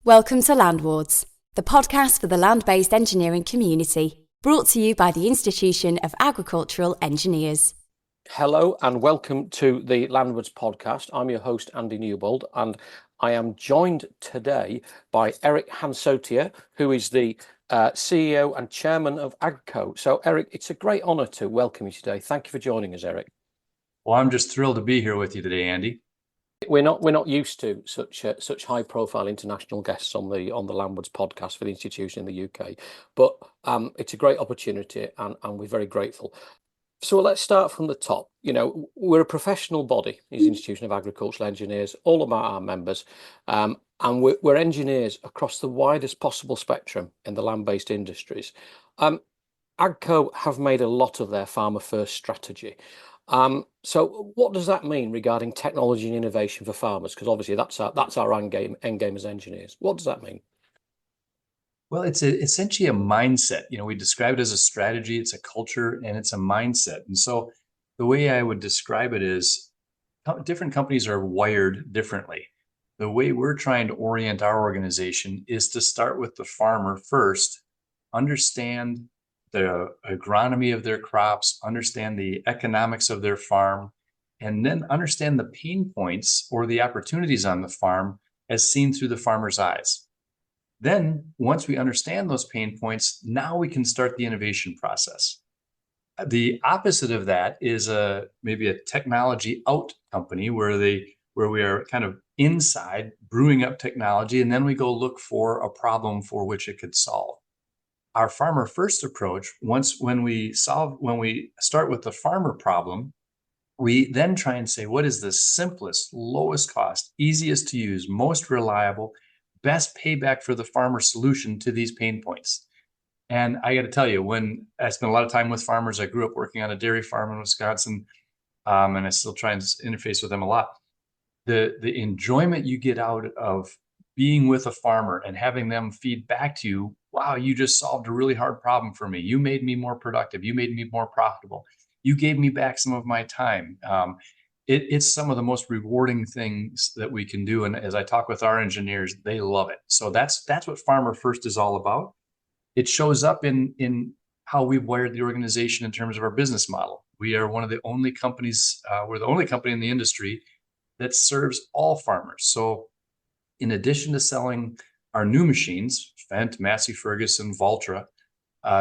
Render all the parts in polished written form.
Welcome to Landwards, the podcast for the land-based engineering community, brought to you by the Institution of Agricultural Engineers. Hello and welcome to the Landwards podcast. I'm your host, Andy Newbold, and I am joined today by Eric Hansotia, who is the CEO and Chairman of AGCO. So, Eric, it's a great honour to welcome you today. Thank you for joining us, Eric. Well, I'm just thrilled to be here with you today, Andy. We're not used to such high-profile international guests on the Landwards podcast for the institution in the UK, but it's a great opportunity, and we're very grateful. So let's start from the top. You know, we're a professional body, the Institution of Agricultural Engineers, all about our members, and we're engineers across the widest possible spectrum in the land-based industries. AGCO have made a lot of their farmer-first strategy. So what does that mean regarding technology and innovation for farmers? Because obviously that's our end game as engineers. What does that mean? Well, it's essentially a mindset. You know, we describe it as a strategy, it's a culture, and it's a mindset. And so the way I would describe it is different companies are wired differently. The way we're trying to orient our organization is to start with the farmer first, understand the agronomy of their crops, understand the economics of their farm, and then understand the pain points or the opportunities on the farm as seen through the farmer's eyes. Then, once we understand those pain points, now we can start the innovation process. The opposite of that is maybe a technology out company where we are kind of inside brewing up technology, and then we go look for a problem for which it could solve. Our farmer first approach, when we start with the farmer problem, we then try and say, what is the simplest, lowest cost, easiest to use, most reliable, best payback for the farmer solution to these pain points? And I got to tell you, when I spent a lot of time with farmers, I grew up working on a dairy farm in Wisconsin, and I still try and interface with them a lot. The enjoyment you get out of being with a farmer and having them feed back to you, wow, you just solved a really hard problem for me. You made me more productive. You made me more profitable. You gave me back some of my time. It's some of the most rewarding things that we can do. And as I talk with our engineers, they love it. So that's what Farmer First is all about. It shows up in how we've wired the organization in terms of our business model. We are one of the only companies, we're the only company in the industry that serves all farmers. So in addition to selling our new machines, Fendt, Massey Ferguson, Valtra,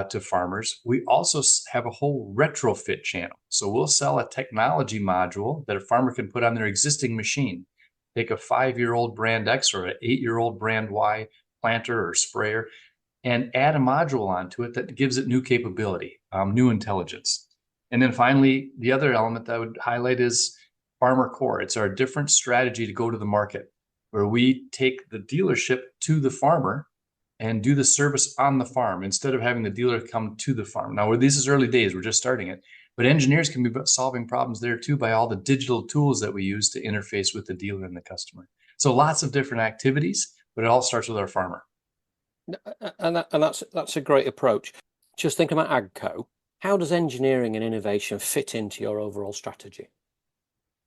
to farmers, we also have a whole retrofit channel. So we'll sell a technology module that a farmer can put on their existing machine. Take a 5-year-old brand X or an 8-year-old brand Y planter or sprayer and add a module onto it that gives it new capability, new intelligence. And then finally, the other element that I would highlight is Farmer Core. It's our different strategy to go to the market, where we take the dealership to the farmer and do the service on the farm instead of having the dealer come to the farm. Now, this is early days, we're just starting it, but engineers can be solving problems there too by all the digital tools that we use to interface with the dealer and the customer. So lots of different activities, but it all starts with our farmer. And that's a great approach. Just think about AGCO. How does engineering and innovation fit into your overall strategy?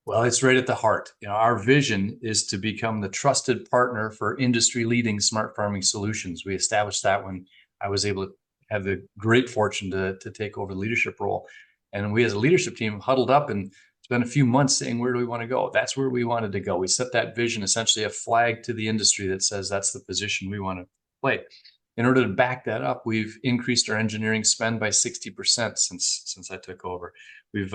Well, it's right at the heart. You know, our vision is to become the trusted partner for industry-leading smart farming solutions. We established that when I was able to have the great fortune to take over the leadership role. And we as a leadership team huddled up and spent a few months saying, where do we want to go? That's where we wanted to go. We set that vision, essentially a flag to the industry that says that's the position we want to play. In order to back that up, we've increased our engineering spend by 60% since I took over. We've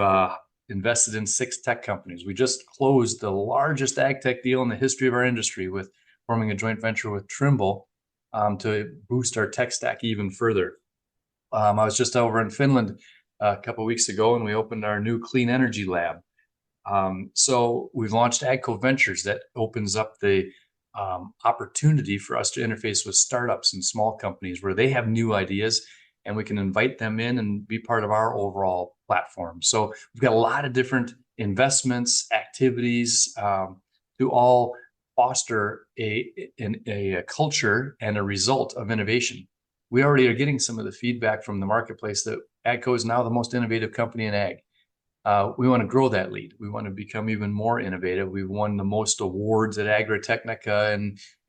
invested in 6 tech companies. We just closed the largest ag tech deal in the history of our industry with forming a joint venture with Trimble to boost our tech stack even further. I was just over in Finland a couple of weeks ago, and we opened our new clean energy lab. So we've launched AGCO Ventures that opens up the opportunity for us to interface with startups and small companies where they have new ideas, and we can invite them in and be part of our overall platform. So we've got a lot of different investments, activities to all foster a culture and a result of innovation. We already are getting some of the feedback from the marketplace that AGCO is now the most innovative company in ag. we want to grow that lead. We want to become even more innovative. We've won the most awards at Agritechnica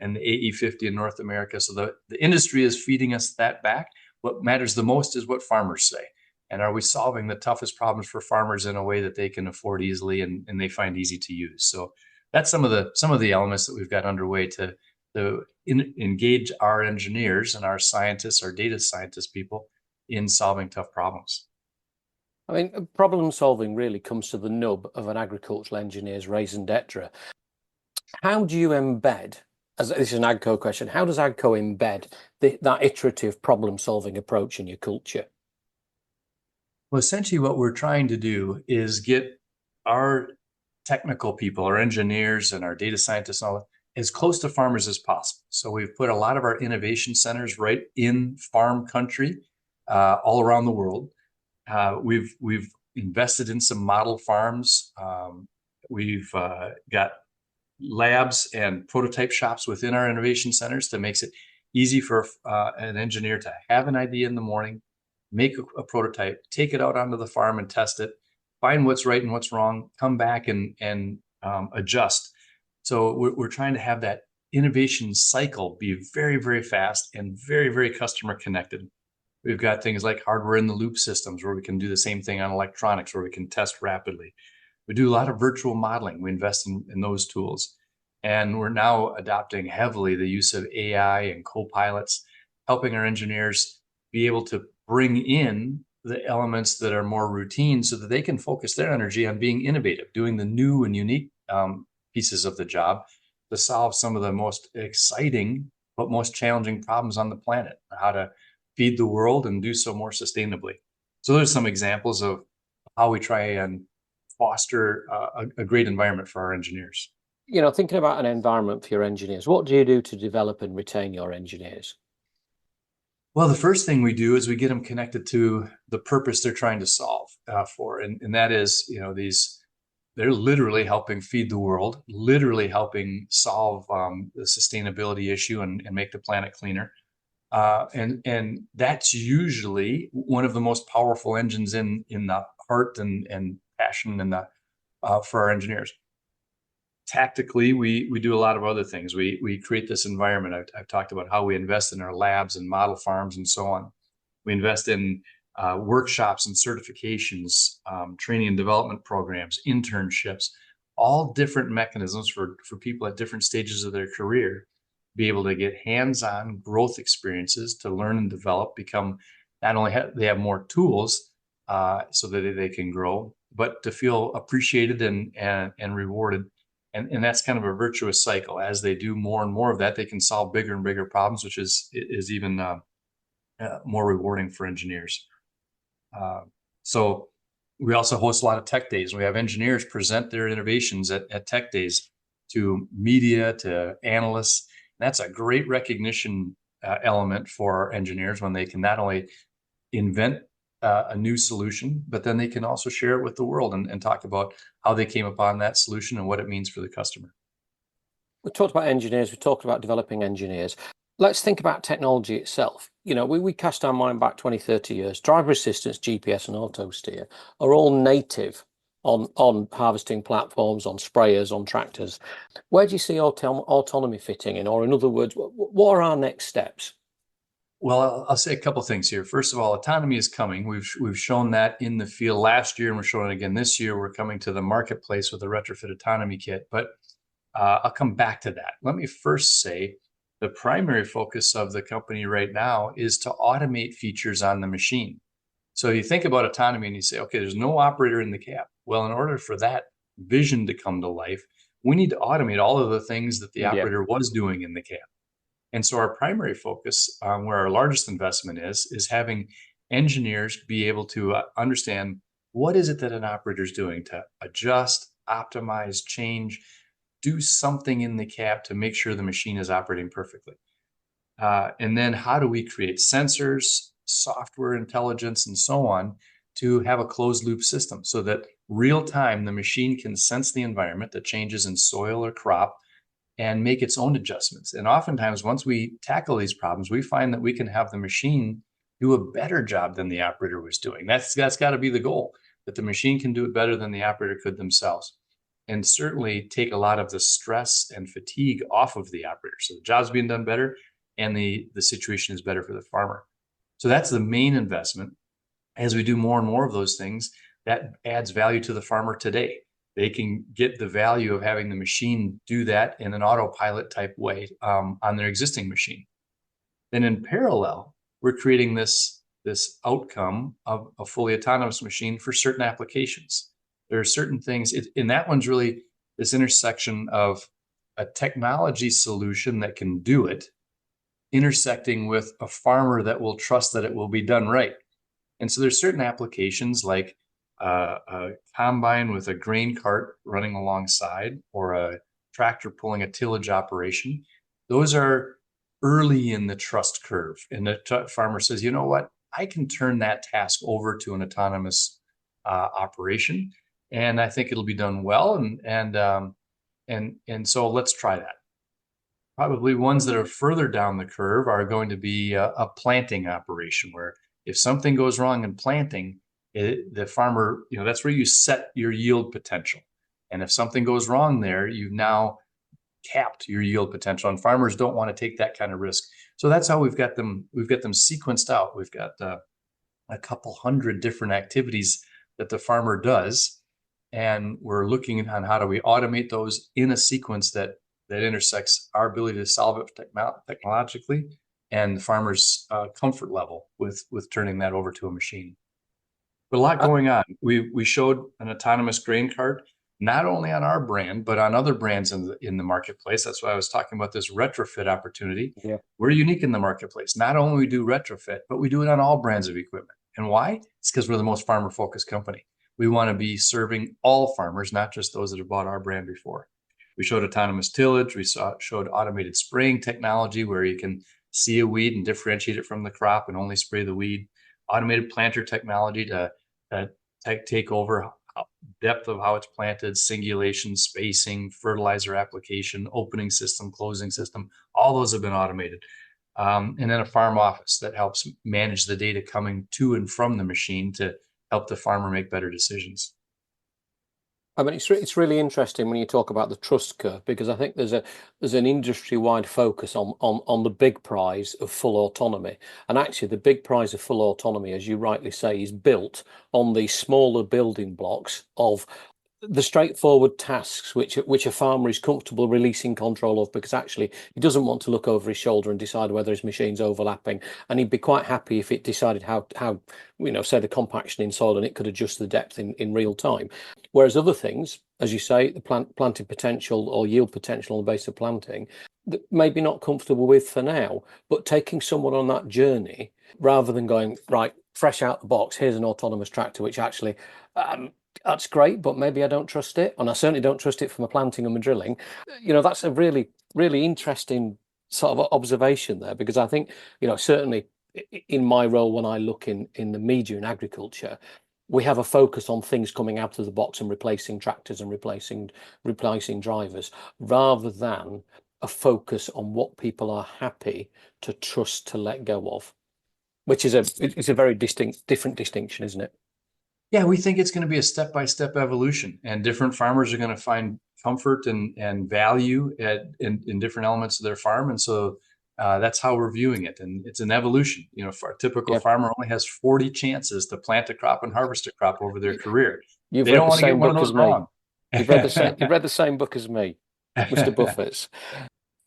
and the AE50 in North America. So the industry is feeding us that back. What matters the most is what farmers say. And are we solving the toughest problems for farmers in a way that they can afford easily and they find easy to use? So that's some of the elements that we've got underway to engage our engineers and our scientists, our data scientist people in solving tough problems. I mean, problem solving really comes to the nub of an agricultural engineer's raison d'etre. How do you embed, as this is an AGCO question, how does AGCO embed that iterative problem solving approach in your culture? Well, essentially what we're trying to do is get our technical people, our engineers and our data scientists, and all that, as close to farmers as possible. So we've put a lot of our innovation centers right in farm country, all around the world. We've invested in some model farms. We've got labs and prototype shops within our innovation centers that makes it easy for an engineer to have an idea in the morning, make a prototype, take it out onto the farm and test it, find what's right and what's wrong, come back and adjust. So we're trying to have that innovation cycle be very, very fast and very, very customer connected. We've got things like hardware in the loop systems where we can do the same thing on electronics, where we can test rapidly. We do a lot of virtual modeling. We invest in those tools. And we're now adopting heavily the use of AI and co-pilots, helping our engineers be able to bring in the elements that are more routine so that they can focus their energy on being innovative, doing the new and unique pieces of the job to solve some of the most exciting but most challenging problems on the planet, how to feed the world and do so more sustainably. So there's some examples of how we try and foster a great environment for our engineers. You know, thinking about an environment for your engineers, what do you do to develop and retain your engineers? Well, the first thing we do is we get them connected to the purpose they're trying to solve for. And that is, they're literally helping feed the world, literally helping solve the sustainability issue and make the planet cleaner. And that's usually one of the most powerful engines in the heart and passion and for our engineers. Tactically, we do a lot of other things. We create this environment. I've talked about how we invest in our labs and model farms and so on. We invest in workshops and certifications, training and development programs, internships, all different mechanisms for people at different stages of their career be able to get hands-on growth experiences to learn and develop, become not only they have more tools so that they can grow, but to feel appreciated and rewarded. And that's kind of a virtuous cycle. As they do more and more of that, they can solve bigger and bigger problems, which is even more rewarding for engineers. So we also host a lot of tech days. We have engineers present their innovations at tech days to media, to analysts. That's a great recognition element for our engineers when they can not only invent a new solution, but then they can also share it with the world and talk about how they came upon that solution and what it means for the customer. We talked about engineers, we talked about developing engineers. Let's think about technology itself. You know, we cast our mind back 20, 30 years. Driver assistance, GPS and auto steer are all native on harvesting platforms, on sprayers, on tractors. Where do you see autonomy fitting in? Or in other words, what are our next steps? Well, I'll say a couple of things here. First of all, autonomy is coming. We've shown that in the field last year, and we're showing it again this year. We're coming to the marketplace with a retrofit autonomy kit, but I'll come back to that. Let me first say the primary focus of the company right now is to automate features on the machine. So you think about autonomy and you say, okay, there's no operator in the cab. Well, in order for that vision to come to life, we need to automate all of the things that the operator was doing in the cab. And so our primary focus, where our largest investment is having engineers be able to understand what is it that an operator is doing to adjust, optimize, change, do something in the cab to make sure the machine is operating perfectly. And then how do we create sensors, software intelligence, and so on to have a closed loop system so that real time the machine can sense the environment, the changes in soil or crop, and make its own adjustments. And oftentimes, once we tackle these problems, we find that we can have the machine do a better job than the operator was doing. That's got to be the goal. that the machine can do it better than the operator could themselves, and certainly take a lot of the stress and fatigue off of the operator. So the job's being done better, and the situation is better for the farmer. So that's the main investment. As we do more and more of those things, that adds value to the farmer today. They can get the value of having the machine do that in an autopilot type way on their existing machine. Then in parallel, we're creating this outcome of a fully autonomous machine for certain applications. There are certain things, and that one's really this intersection of a technology solution that can do it, intersecting with a farmer that will trust that it will be done right. And so there's certain applications like a combine with a grain cart running alongside, or a tractor pulling a tillage operation. Those are early in the trust curve. And the farmer says, you know what, I can turn that task over to an autonomous operation, and I think it'll be done well. And so let's try that. Probably ones that are further down the curve are going to be a planting operation, where if something goes wrong in planting, the farmer, that's where you set your yield potential. And if something goes wrong there, you've now capped your yield potential, and farmers don't want to take that kind of risk. So that's how we've got them sequenced out. We've got a couple hundred different activities that the farmer does, and we're looking on how do we automate those in a sequence that intersects our ability to solve it technologically and the farmer's comfort level with turning that over to a machine. But a lot going on. We showed an autonomous grain cart, not only on our brand, but on other brands in the marketplace. That's why I was talking about this retrofit opportunity. Yeah. We're unique in the marketplace. Not only we do retrofit, but we do it on all brands of equipment. And why? It's because we're the most farmer-focused company. We want to be serving all farmers, not just those that have bought our brand before. We showed autonomous tillage. We showed automated spraying technology, where you can see a weed and differentiate it from the crop and only spray the weed. Automated planter technology to take over depth of how it's planted, singulation, spacing, fertilizer application, opening system, closing system. All those have been automated. And then a farm office that helps manage the data coming to and from the machine to help the farmer make better decisions. I mean, it's really interesting when you talk about the trust curve, because I think there's an industry-wide focus on the big prize of full autonomy. And actually, the big prize of full autonomy, as you rightly say, is built on the smaller building blocks of the straightforward tasks which a farmer is comfortable releasing control of, because actually he doesn't want to look over his shoulder and decide whether his machine's overlapping, and he'd be quite happy if it decided how say the compaction in soil, and it could adjust the depth in real time. Whereas other things, as you say, the planting potential or yield potential on the base of planting, that maybe not comfortable with for now, but taking someone on that journey rather than going, right, fresh out the box, here's an autonomous tractor, which actually that's great, but maybe I don't trust it, and I certainly don't trust it for my planting and my drilling. That's a really, really interesting sort of observation there, because I think, certainly in my role, when I look in the media in agriculture, we have a focus on things coming out of the box and replacing tractors and replacing drivers, rather than a focus on what people are happy to trust to let go of, which is a very different distinction, isn't it? Yeah, we think it's going to be a step-by-step evolution, and different farmers are going to find comfort and value in different elements of their farm. And so that's how we're viewing it. And it's an evolution. For a typical farmer only has 40 chances to plant a crop and harvest a crop over their career. They don't want to get one of those wrong. You've read the same book as me, Mr. Buffett's.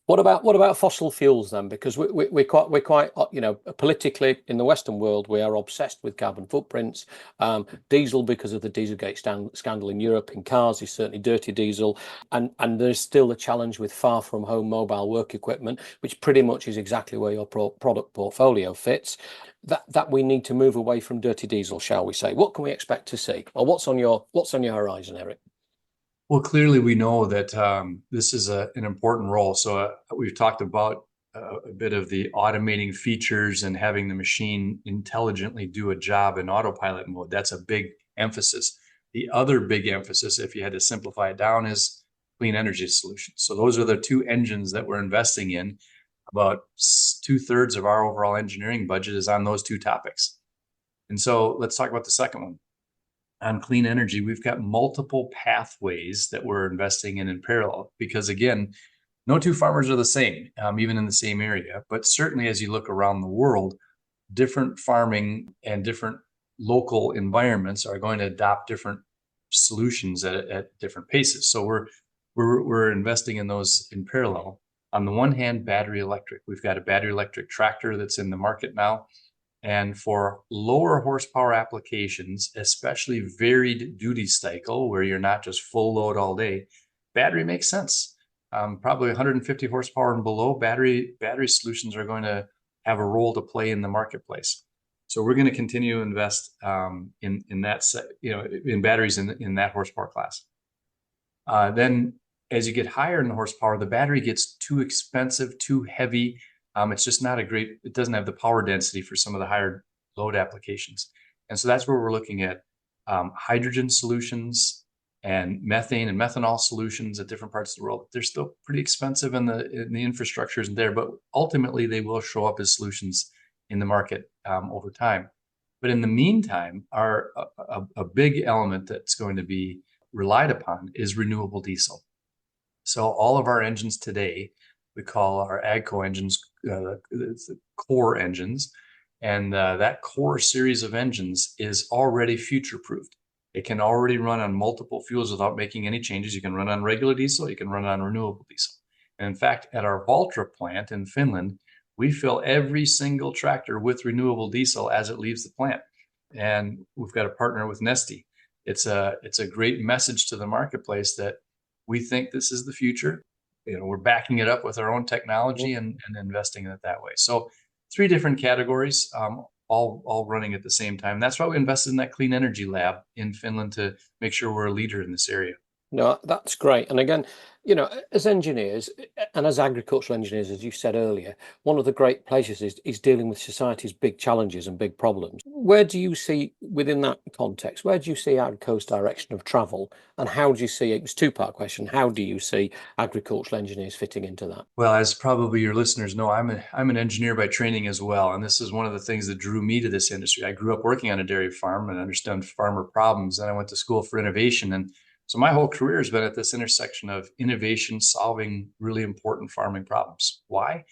What about fossil fuels then? Because we're quite politically in the Western world, we are obsessed with carbon footprints. Diesel, because of the Dieselgate scandal in Europe, in cars is certainly dirty diesel, and there's still a challenge with far from home mobile work equipment, which pretty much is exactly where your product portfolio fits. That we need to move away from dirty diesel, shall we say? What can we expect to see, or what's on your horizon, Eric? Well, clearly we know that this is an important role. So we've talked about a bit of the automating features and having the machine intelligently do a job in autopilot mode. That's a big emphasis. The other big emphasis, if you had to simplify it down, is clean energy solutions. So those are the two engines that we're investing in. About 2/3 of our overall engineering budget is on those two topics. And so let's talk about the second one. on clean energy, we've got multiple pathways that we're investing in parallel, because again, no two farmers are the same, even in the same area. But certainly as you look around the world, different farming and different local environments are going to adopt different solutions at different paces. So we're investing in those in parallel. On the one hand, battery electric. We've got a battery electric tractor that's in the market now. And for lower horsepower applications, especially varied duty cycle, where you're not just full load all day, battery makes sense. Probably 150 horsepower and below, battery solutions are going to have a role to play in the marketplace. So we're going to continue to invest in that, in batteries in that horsepower class. Then, as you get higher in the horsepower, the battery gets too expensive, too heavy. It's just not it doesn't have the power density for some of the higher load applications. And so that's where we're looking at hydrogen solutions and methane and methanol solutions at different parts of the world. They're still pretty expensive and the infrastructure isn't there, but ultimately they will show up as solutions in the market over time. But in the meantime, a big element that's going to be relied upon is renewable diesel. So all of our engines today, we call our AGCO engines, the core engines. And that core series of engines is already future-proofed. It can already run on multiple fuels without making any changes. You can run on regular diesel, you can run on renewable diesel. And in fact, at our Valtra plant in Finland, we fill every single tractor with renewable diesel as it leaves the plant. And we've got a partner with Neste. It's a great message to the marketplace that we think this is the future. We're backing it up with our own technology and investing in it that way. So 3 different categories, all running at the same time. That's why we invested in that clean energy lab in Finland, to make sure we're a leader in this area. No, that's great. And again, as engineers and as agricultural engineers, as you said earlier, one of the great pleasures is dealing with society's big challenges and big problems. Where do you see, within that context, where do you see AGCO's direction of travel, and how do you see, it was a 2-part question, how do you see agricultural engineers fitting into that? Well, as probably your listeners know, I'm an engineer by training as well. And this is one of the things that drew me to this industry. I grew up working on a dairy farm and understand farmer problems. And I went to school for innovation. And so my whole career has been at this intersection of innovation, solving really important farming problems. Why?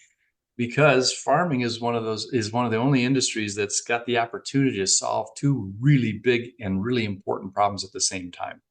Because farming is one of the only industries that's got the opportunity to solve 2 really big and really important problems at the same time.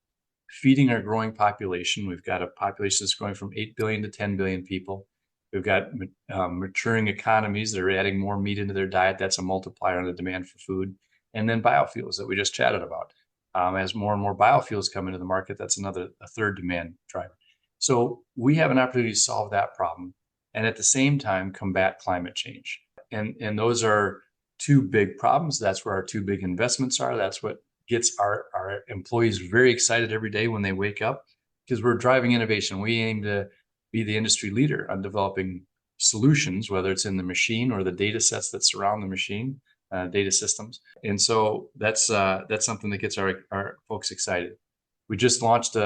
Feeding our growing population. We've got a population that's growing from 8 billion to 10 billion people. We've got maturing economies that are adding more meat into their diet. That's a multiplier on the demand for food. And then biofuels that we just chatted about. As more and more biofuels come into the market, that's a 3rd demand driver. So we have an opportunity to solve that problem and at the same time combat climate change. And those are 2 big problems. That's where our 2 big investments are. That's what gets our employees very excited every day when they wake up, because we're driving innovation. We aim to be the industry leader on developing solutions, whether it's in the machine or the data sets that surround the machine. Data systems. And so that's something that gets our folks excited. We just launched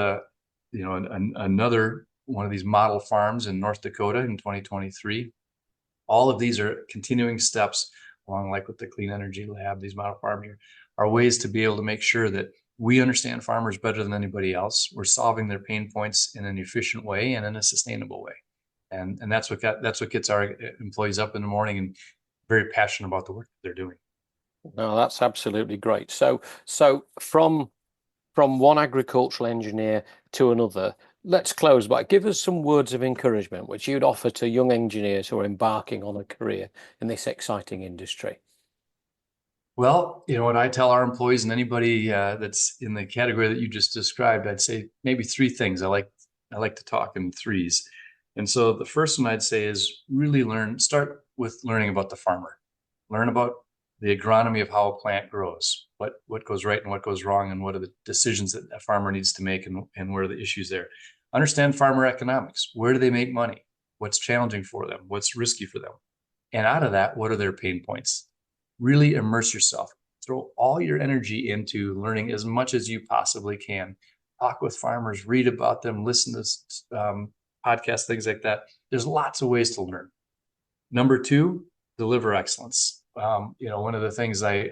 another one of these model farms in North Dakota in 2023. All of these are continuing steps along, like with the Clean Energy Lab, these model farms are ways to be able to make sure that we understand farmers better than anybody else. We're solving their pain points in an efficient way and in a sustainable way. And that's what gets our employees up in the morning and very passionate about the work that they're doing. No, that's absolutely great. So from one agricultural engineer to another, let's close by give us some words of encouragement which you'd offer to young engineers who are embarking on a career in this exciting industry. Well, what I tell our employees and anybody that's in the category that you just described, I'd say maybe 3 things. I like to talk in 3s. And so the first one I'd say is really start with learning about the farmer. Learn about the agronomy of how a plant grows, what goes right and what goes wrong, and what are the decisions that a farmer needs to make, and where are the issues there. Understand farmer economics. Where do they make money? What's challenging for them? What's risky for them? And out of that, what are their pain points? Really immerse yourself. Throw all your energy into learning as much as you possibly can. Talk with farmers, read about them, listen to podcasts, things like that. There's lots of ways to learn. Number 2, deliver excellence. One of the things I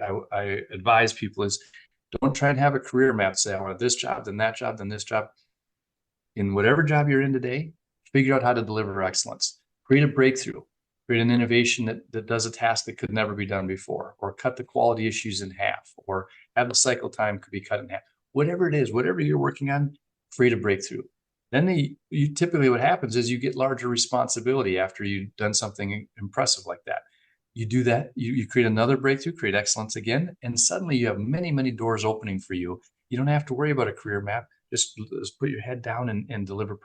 advise people is Don't try and have a career map. Say, I want this job, then that job, then this job. In whatever job you're in today, figure out how to deliver excellence. Create a breakthrough. Create an innovation that does a task that could never be done before, or cut the quality issues in half, or have the cycle time could be cut in half. Whatever it is, whatever you're working on, create a breakthrough. Then you typically what happens is you get larger responsibility after you've done something impressive like that. You do that, you create another breakthrough, create excellence again, and suddenly you have many, many doors opening for you. You don't have to worry about a career map. Just put your head down and deliver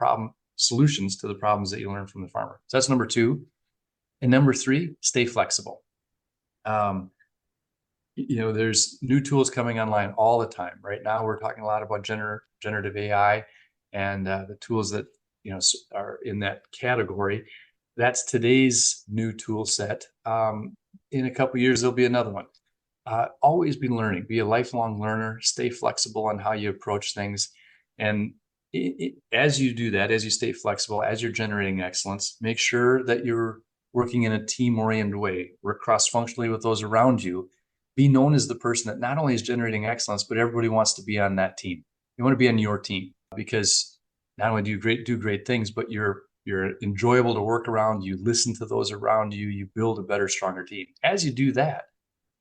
solutions to the problems that you learn from the farmer. So that's number 2. And number 3, stay flexible. There's new tools coming online all the time. Right now, we're talking a lot about generative AI and the tools that are in that category. That's today's new tool set. In a couple of years, there'll be another one. Always be learning. Be a lifelong learner. Stay flexible on how you approach things. And as you do that, as you stay flexible, as you're generating excellence, make sure that you're working in a team-oriented way. Work cross-functionally with those around you. Be known as the person that not only is generating excellence, but everybody wants to be on that team. You want to be on your team because not only do you do great things, but you're enjoyable to work around. You listen to those around you. You build a better, stronger team. As you do that,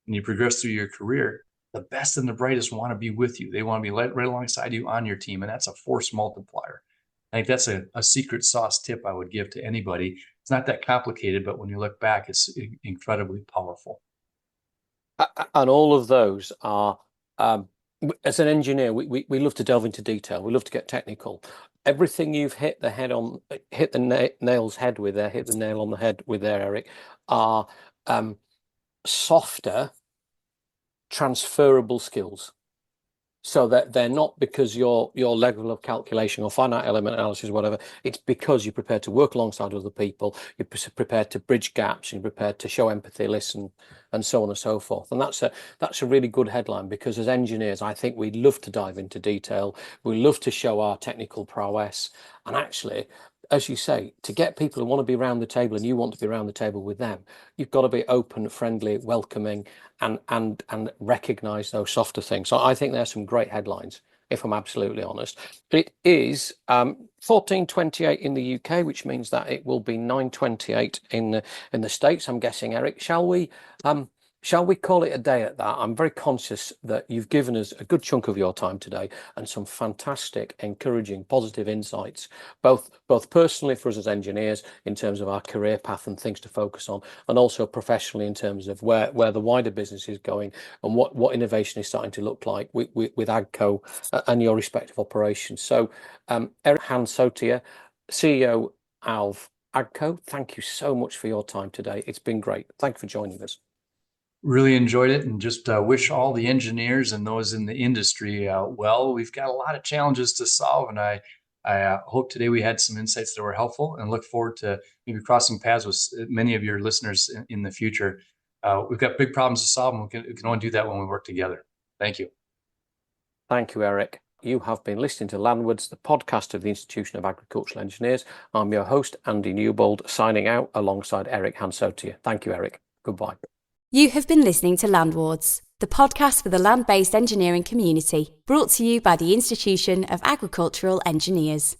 and you progress through your career, the best and the brightest want to be with you. They want to be right alongside you on your team, and that's a force multiplier. I think that's a secret sauce tip I would give to anybody. It's not that complicated, but when you look back, it's incredibly powerful. And all of those are, as an engineer, we love to delve into detail. We love to get technical. Everything you've hit the nail on the head with there, Eric, are softer, transferable skills. So that they're not because your level of calculation or finite element analysis, whatever, it's because you're prepared to work alongside other people, you're prepared to bridge gaps, you're prepared to show empathy, listen, and so on and so forth. And that's a really good headline, because as engineers, I think we love to dive into detail. We love to show our technical prowess. And actually, as you say, to get people who want to be around the table and you want to be around the table with them, you've got to be open, friendly, welcoming, and recognize those softer things. So I think there's some great headlines, if I'm absolutely honest. It is 14:28 in the UK, which means that it will be 9:28 in the States, I'm guessing. Eric, shall we call it a day at that? I'm very conscious that you've given us a good chunk of your time today and some fantastic, encouraging, positive insights, both personally for us as engineers in terms of our career path and things to focus on, and also professionally in terms of where the wider business is going and what innovation is starting to look like with AGCO and your respective operations. So Eric Hansotia, CEO of AGCO, thank you so much for your time today. It's been great. Thank you for joining us. Really enjoyed it, and just wish all the engineers and those in the industry well. We've got a lot of challenges to solve, and I hope today we had some insights that were helpful, and look forward to maybe crossing paths with many of your listeners in the future. We've got big problems to solve, and we can only do that when we work together. Thank you. Thank you, Eric. You have been listening to Landwards, the podcast of the Institution of Agricultural Engineers. I'm your host, Andy Newbold, signing out alongside Eric Hansotia. Thank you, Eric. Goodbye. You have been listening to Landwards, the podcast for the land-based engineering community, brought to you by the Institution of Agricultural Engineers.